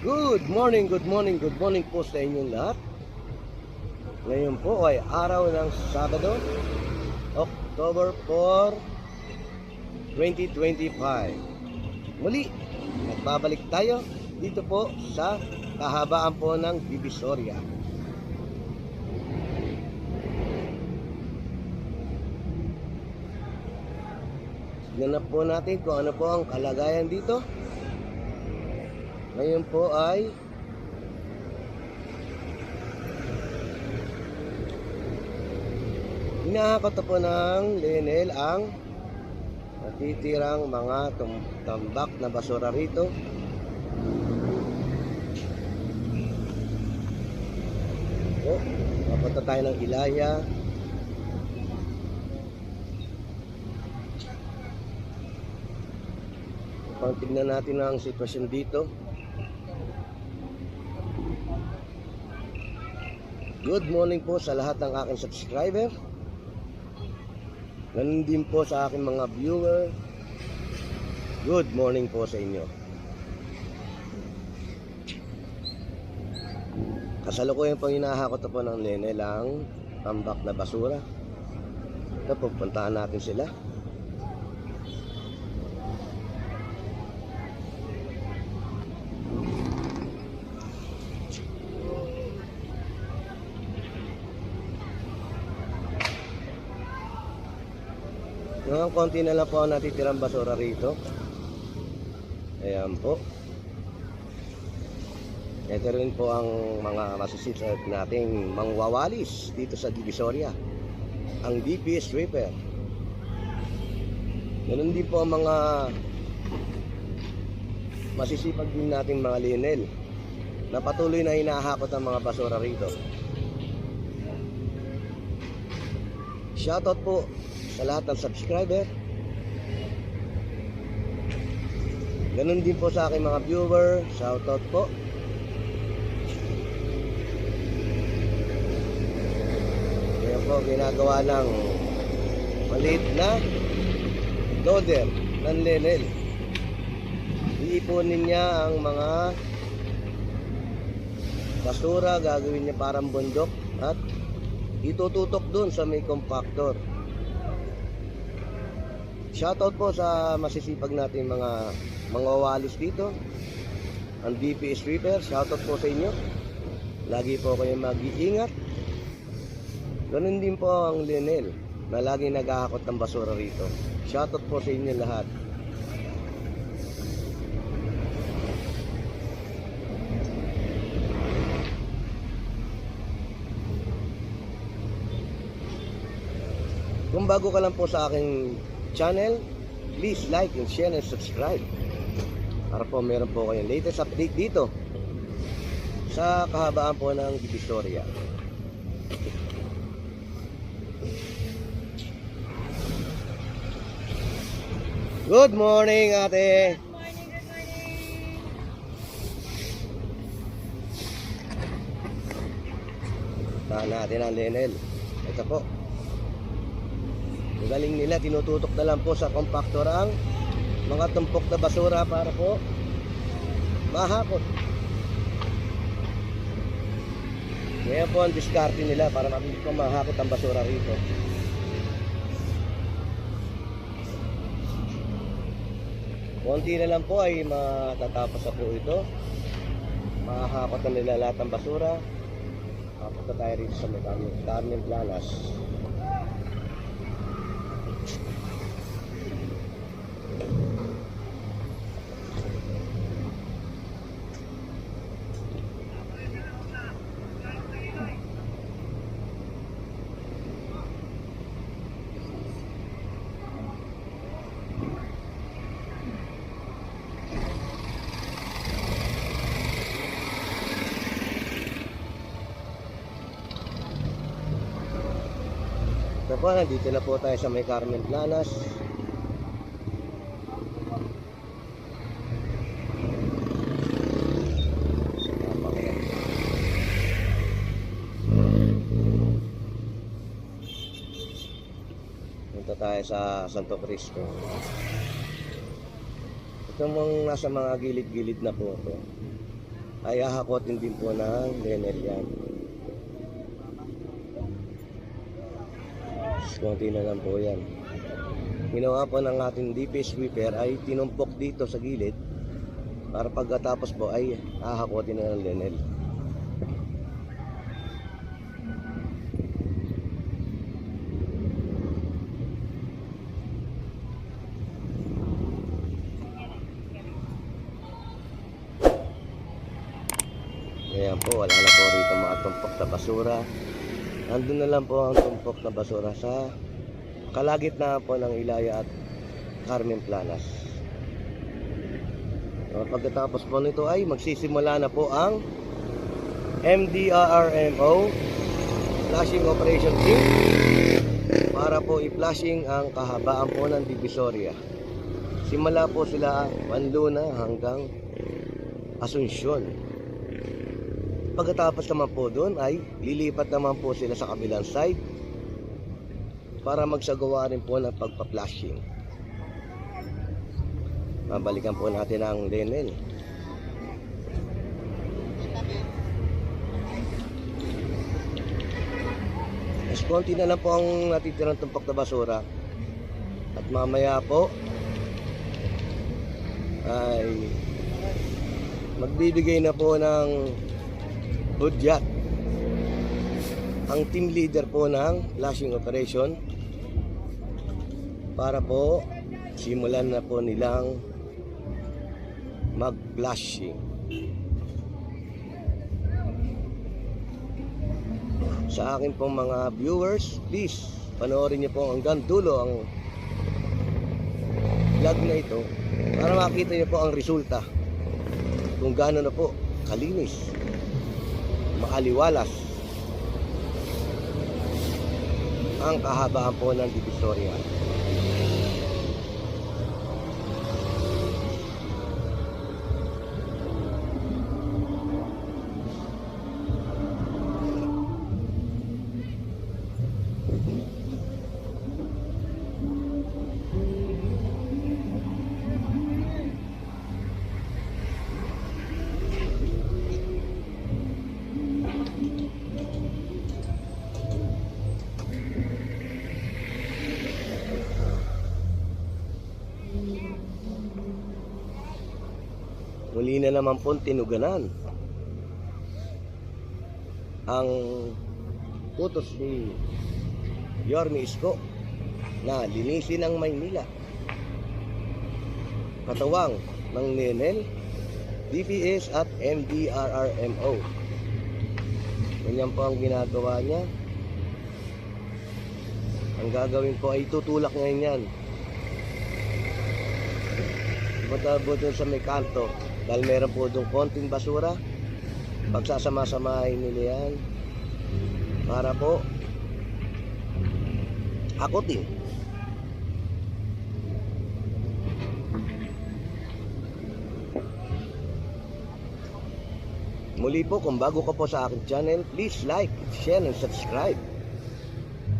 Good morning po sa inyong lahat. Ngayon po ay araw ng Sabado, October 4, 2025. Muli, nagbabalik tayo dito po sa kahabaan po ng Divisoria. Tignan na po natin kung ano po ang kalagayan dito. Ngayon po ay hinahakot po ng Lenel ang natitirang mga tambak na basura rito. Papunta tayo ng Ilaya. Tignan natin ang sitwasyon dito. Good morning po sa lahat ng aking subscriber. Ganun din po sa aking mga viewer. Good morning po sa inyo. Kasalukuyan po hinahakot po ng Lenel ang tambak na basura. Ito, pupuntahan natin sila. Ngayon, konti na lang po ang natitirang basura rito. Ayan po. Ito rin po ang mga masisipsip nating mangwawalis dito sa Divisoria, ang DP sweeper. Ganun din po ang mga masisipag din nating mga Lenel na patuloy na hinahakot ang mga basura rito. Shoutout po sa lahat ng subscriber. Ganun din po sa aking mga viewer. Shoutout po. Ngayon po ginagawa ng maliit na loader ng Lenel. Iipunin niya ang mga basura, gagawin niya parang bundok at itututok dun sa may compactor. Shoutout po sa masisipag natin mga wawalis dito, ang DP sweeper. Shoutout po sa inyo. Lagi po kayo mag-iingat. Ganun din po ang Lenel na lagi naghahakot ng basura rito. Shoutout po sa inyo lahat. Kung bago ka lang po sa aking channel, please like and share and subscribe para po meron po kayong latest update dito sa kahabaan po ng Divisoria. Good morning, ate. Good morning. Tahan natin ang Lenel. Ito po. Ang galing nila, tinututok na lang po sa compactor ang mga tumpok na basura para po mahakot. Ngayon po ang diskarte nila para mabilis po mahakot ang basura rito. Konti na lang po ay matatapos na po ito. Mahakot na nila lahat ng basura. Papunta tayo rito sa may Carmen Planas. So po, nandito na po tayo sa may Carmen Planas. Punta tayo sa Santo Cristo. Ito mong nasa mga gilid-gilid na po ito. ay hahakotin din po ng Lenel yan. Konti na lang po yan. Ginawa po ng ating DP sweeper ay tinumpok dito sa gilid para pagkatapos po ay hahakotin na ng Lenel. Ayan po, wala na po rito mga tumpok na basura. Nandun na lang po ang tumpok na basura sa kalagitnaan po ng Ilaya at Carmen Planas. Pagkatapos po nito ay magsisimula na po ang MDRRMO Flushing Operation Team para po i-flushing ang kahabaan po ng Divisoria. Simula po sila Manluna hanggang Asuncion. Pagkatapos naman po doon ay lilipat naman po sila sa kabilang side para magsagawa rin po ng pagpa-flushing. Mabalikan po natin ang Lenel. Mas konti na lang po ang natitirang tumpok na basura. At mamaya po ay magbibigay na po ng hudyat ang team leader po ng flushing operation para po simulan na po nilang mag-flushing. Sa akin pong mga viewers, please panoorin niyo po hanggang dulo ang vlog na ito para makita niyo po ang resulta kung gaano na po kalinis, maaliwalas ang kahabaan po ng Divisoria. Muli na naman po tinuganan ang utos ni Yorme Isko na linisin ang Maynila. Katawang ng Lenel, DPS at MDRRMO. Ganyan po ang ginagawa niya. Ang gagawin po ay tutulak ngayon yan. Punta doon sa may kanto dahil meron po doon konting basura. Pagsasama-samahin nila yan para po hakotin. Muli po, kung bago ka po sa aking channel, please like, share, and subscribe.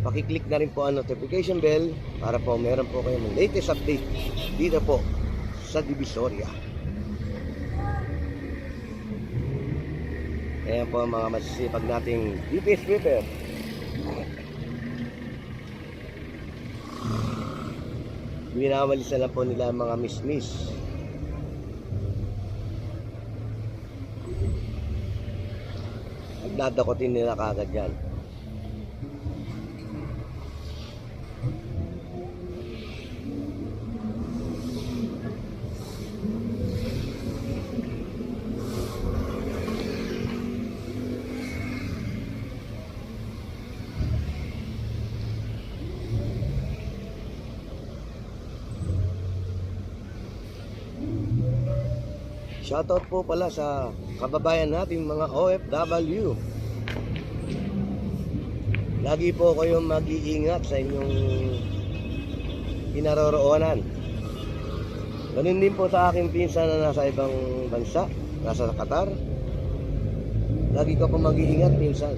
Pakiclick na rin po ang notification bell para po meron po kayong latest update dito po sa Divisoria. Ayan po ang mga masisipag nating DP sweeper. Winawalis na lang po nila ang mga miss-miss. At dadakotin nila kagad yan. Shoutout po pala sa kababayan nating mga OFW. Lagi po kayong mag-iingat sa inyong kinaroroonan. Ganun din po sa aking pinsan na nasa ibang bansa, nasa Qatar. Lagi ko po mag-iingat pinsan.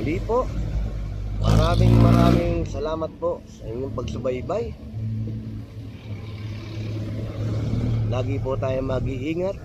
Muli po, maraming salamat po sa inyong pagsubaybay. Lagi po tayo mag-iingat.